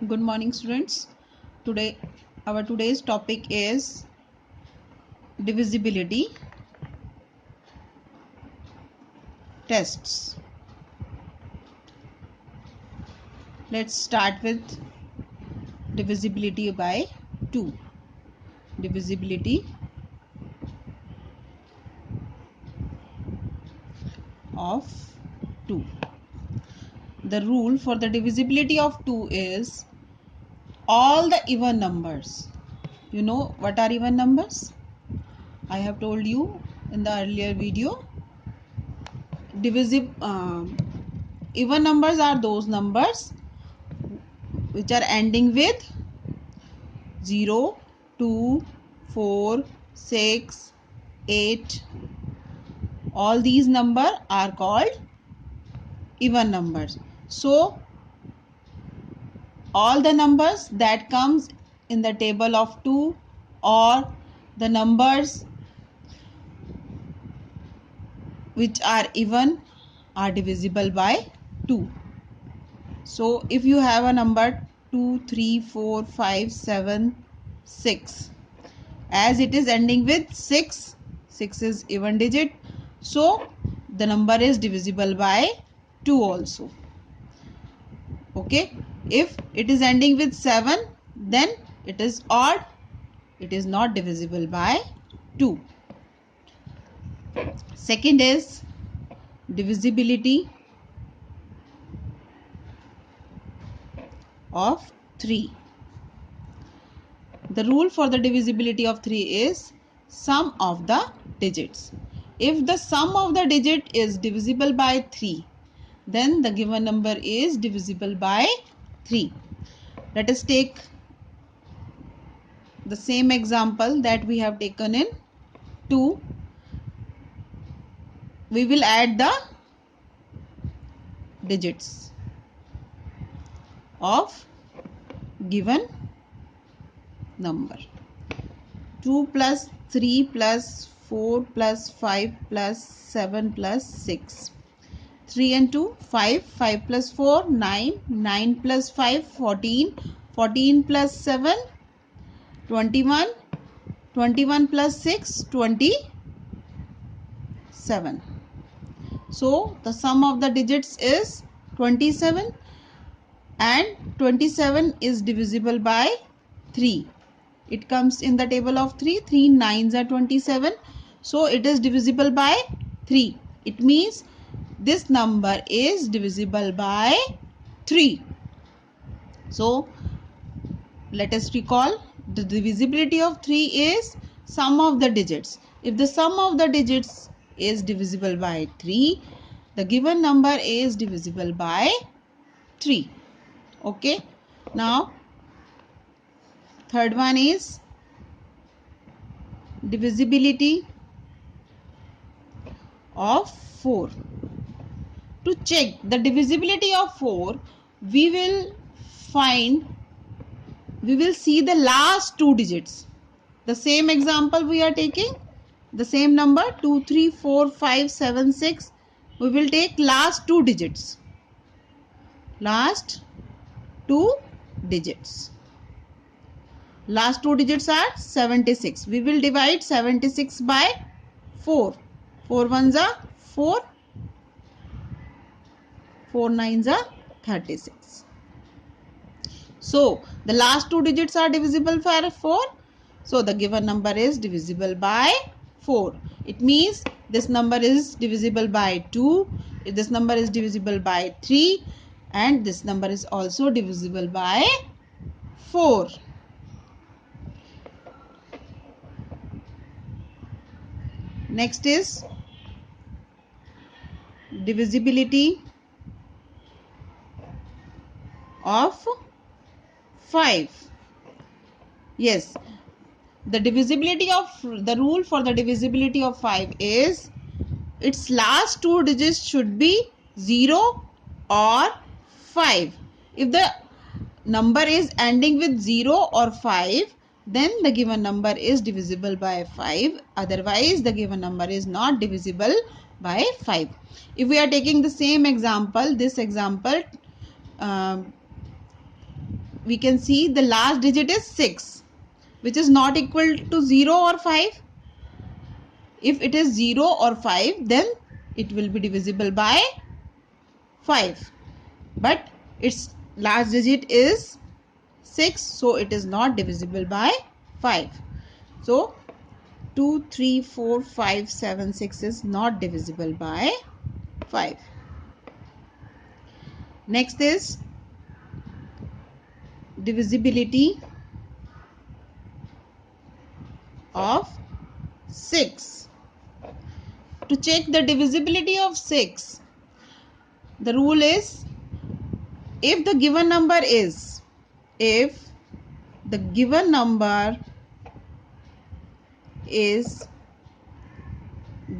Good morning, students. Our today's topic is divisibility tests. Let's start with divisibility by 2. Divisibility of 2. The rule for the divisibility of 2 is all the even numbers. You know what are even numbers? I have told you in the earlier video. Even numbers are those numbers which are ending with 0, 2, 4, 6, 8. All these numbers are called even numbers. So all the numbers that comes in the table of 2 or the numbers which are even are divisible by 2. So if you have a number 2, 3, 4, 5, 7, 6, as it is ending with 6, 6 is even digit, so the number is divisible by 2 also. Okay, if it is ending with 7, then it is odd, it is not divisible by 2. Second is divisibility of 3. The rule for the divisibility of 3 is sum of the digits. If the sum of the digit is divisible by 3, then the given number is divisible by 3. Let us take the same example that we have taken in 2. We will add the digits of given number. 2 plus 3 plus 4 plus 5 plus 7 plus 6. 3 and 2, 5, 5 plus 4, 9, 9 plus 5, 14, 14 plus 7, 21, 21 plus 6, 27. So the sum of the digits is 27 and 27 is divisible by 3. It comes in the table of 3. 3 9s are 27. So it is divisible by 3. It means this number is divisible by 3. So let us recall, the divisibility of 3 is sum of the digits. If the sum of the digits is divisible by 3, the given number is divisible by 3. Okay. Now third one is divisibility of 4. To check the divisibility of 4, we will see the last 2 digits. The same example we are taking, the same number 2, 3, 4, 5, 7, 6. We will take last 2 digits. Last 2 digits. Last 2 digits are 76. We will divide 76 by 4. 4 ones are 4. 4 nines are 36. So the last 2 digits are divisible by 4. So the given number is divisible by 4. It means this number is divisible by 2. This number is divisible by 3. And this number is also divisible by 4. Next is divisibility of 5. Yes, the rule for the divisibility of 5 is its last 2 digits should be 0 or 5. If the number is ending with 0 or 5, then the given number is divisible by 5. Otherwise, the given number is not divisible by 5. If we are taking the same example, this example, we can see the last digit is 6, which is not equal to 0 or 5. If it is 0 or 5, then it will be divisible by 5. But its last digit is 6, so it is not divisible by 5. So 2, 3, 4, 5, 7, 6 is not divisible by 5. Next is divisibility of 6. To check the divisibility of 6, the rule is if the given number is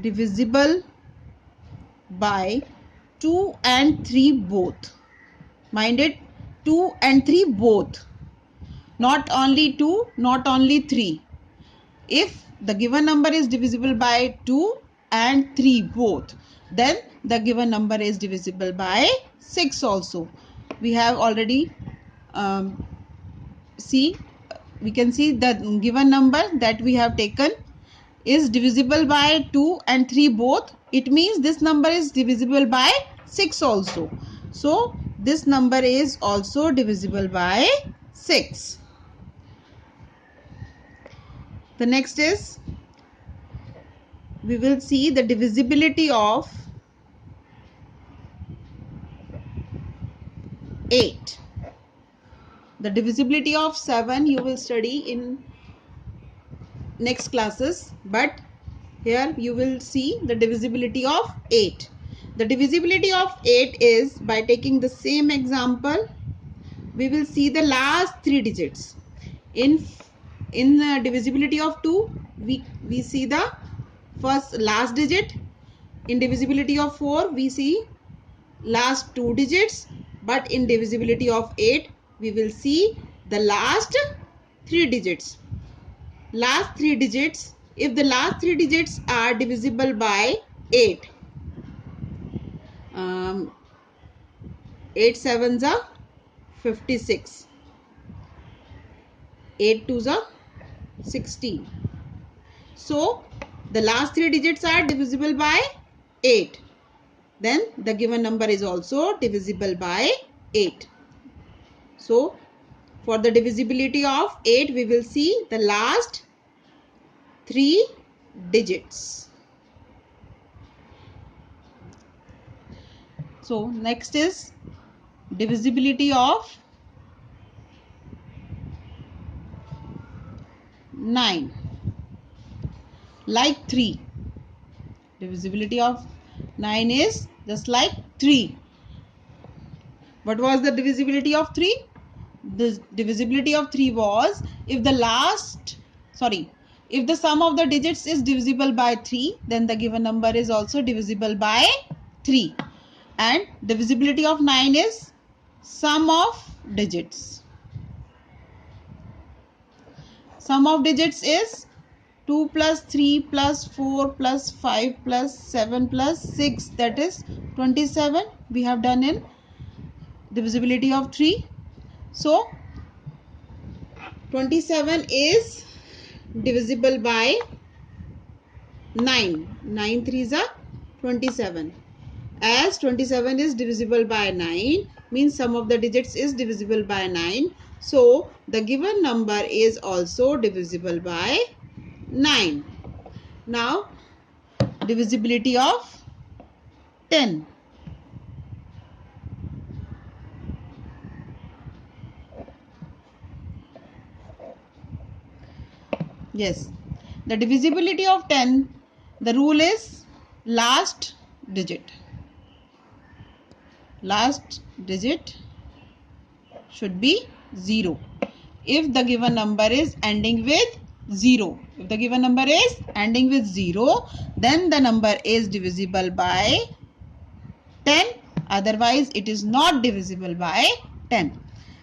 divisible by 2 and 3 both. Mind it, 2 and 3 both. Not only 2, not only 3. If the given number is divisible by 2 and 3 both, then the given number is divisible by 6 also. We have already we can see the given number that we have taken is divisible by 2 and 3 both. It means this number is divisible by 6 also. So this number is also divisible by 6. The next is, we will see the divisibility of 8. The divisibility of 7 you will study in next classes, but here you will see the divisibility of 8. The divisibility of 8 is by taking the same example. We will see the last 3 digits. In the divisibility of 2, we see the last digit. In divisibility of 4, we see last 2 digits. But in divisibility of 8, we will see the last 3 digits. Last 3 digits, if the last 3 digits are divisible by 8, 8 sevens are 56, 8 twos are 16. So the last 3 digits are divisible by 8. Then the given number is also divisible by 8. So for the divisibility of 8, we will see the last 3 digits. So next is divisibility of 9. Like 3. Divisibility of 9 is just like 3. What was the divisibility of 3? The divisibility of 3 was if the sum of the digits is divisible by 3, then the given number is also divisible by 3. And divisibility of 9 is sum of digits. Sum of digits is 2 plus 3 plus 4 plus 5 plus 7 plus 6, that is 27. We have done in divisibility of 3. So 27 is divisible by 9. 9 threes are 27. As 27 is divisible by 9, means sum of the digits is divisible by 9. So the given number is also divisible by 9. Now divisibility of 10. Yes, the divisibility of 10, the rule is last digit. Last digit should be 0. If the given number is ending with 0. If the given number is ending with 0, then the number is divisible by 10. Otherwise, it is not divisible by 10.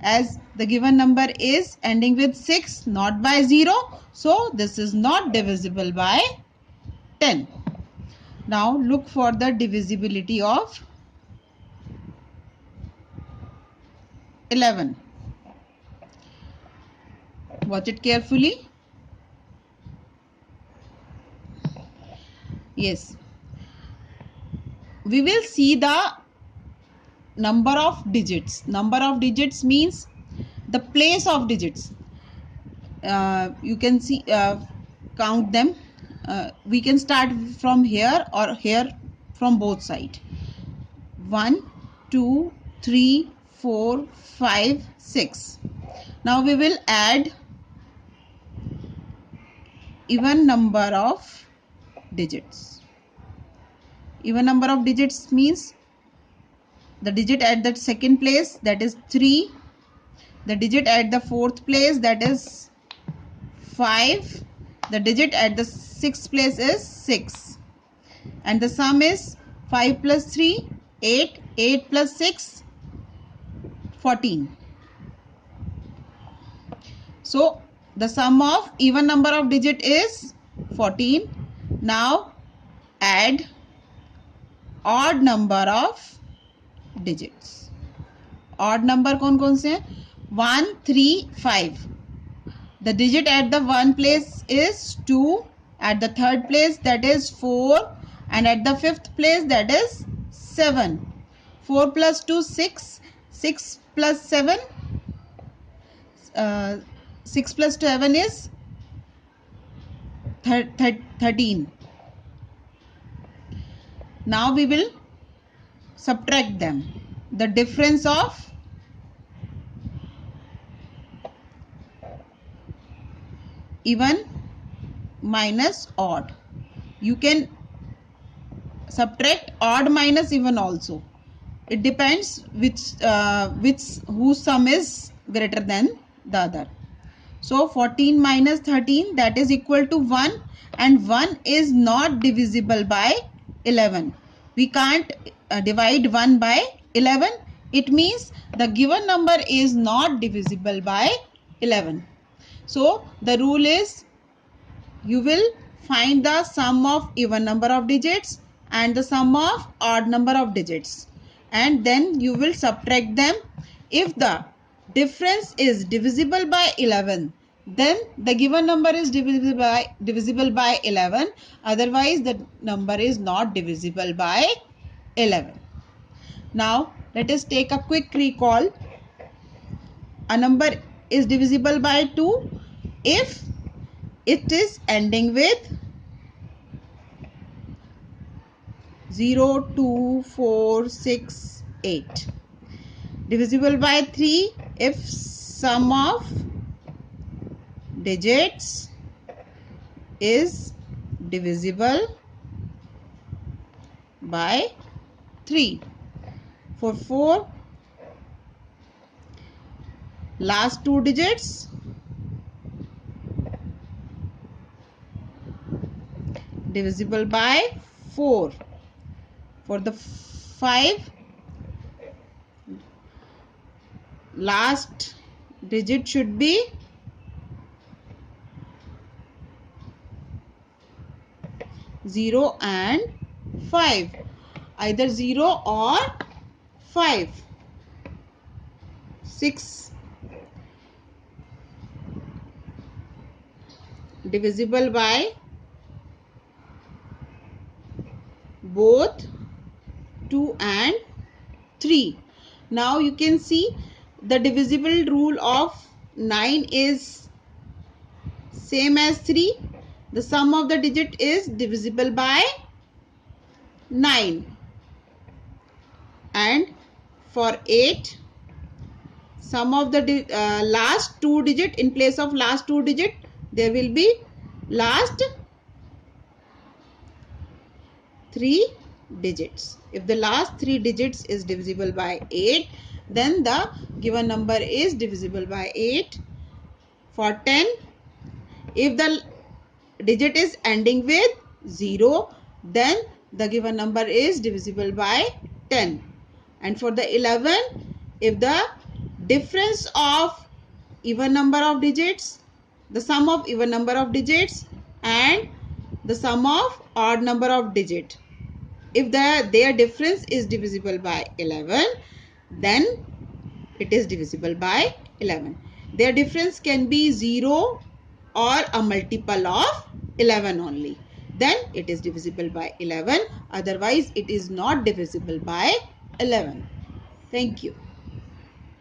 As the given number is ending with 6, not by 0. So, this is not divisible by 10. Now, look for the divisibility of 11. Watch it carefully. Yes. We will see the number of digits. Number of digits means the place of digits. You can see, count them. We can start from here or here, from both sides. 1, 2, 3, 4, 5, 6. Now we will add even number of digits. Even number of digits means the digit at the second place, that is 3. The digit at the fourth place, that is 5. The digit at the sixth place is 6. And the sum is 5 plus 3, 8. 8 plus 6, 14. So the sum of even number of digit is 14. Now add odd number of digits. Odd number कौन से हैं? 1, 3, 5. The digit at the one place is 2. At the third place, that is 4. And at the fifth place, that is 7. 4 plus 2, 6. 6 plus 7. 6 plus 7 is 13. Now we will subtract them. The difference of even minus odd. You can subtract odd minus even also. It depends whose sum is greater than the other. So 14 minus 13, that is equal to 1, and 1 is not divisible by 11. We can't divide 1 by 11. It means the given number is not divisible by 11. So the rule is, you will find the sum of even number of digits and the sum of odd number of digits, and then you will subtract them. If the difference is divisible by 11, then the given number is divisible by 11. Otherwise the number is not divisible by 11. Now let us take a quick recall. A number is divisible by 2 if it is ending with 0, 2, 4, 6, 8. Divisible by 3 if sum of digits is divisible by 3. For 4, last two digits divisible by 4. For the 5, last digit should be 0 and 5. Either 0 or 5. 6 divisible by both 2 and 3. Now you can see the divisible rule of 9 is same as 3. The sum of the digit is divisible by 9. And for 8, sum of the last two digit, in place of last two digit there will be last 3 digits. If the last 3 digits is divisible by 8, then the given number is divisible by 8. For 10, if the digit is ending with 0, then the given number is divisible by 10. And for the 11, if the difference of even number of digits, the sum of even number of digits and the sum of odd number of digit, if their difference is divisible by 11, then it is divisible by 11. Their difference can be 0 or a multiple of 11 only. Then it is divisible by 11. Otherwise, it is not divisible by 11. Thank you.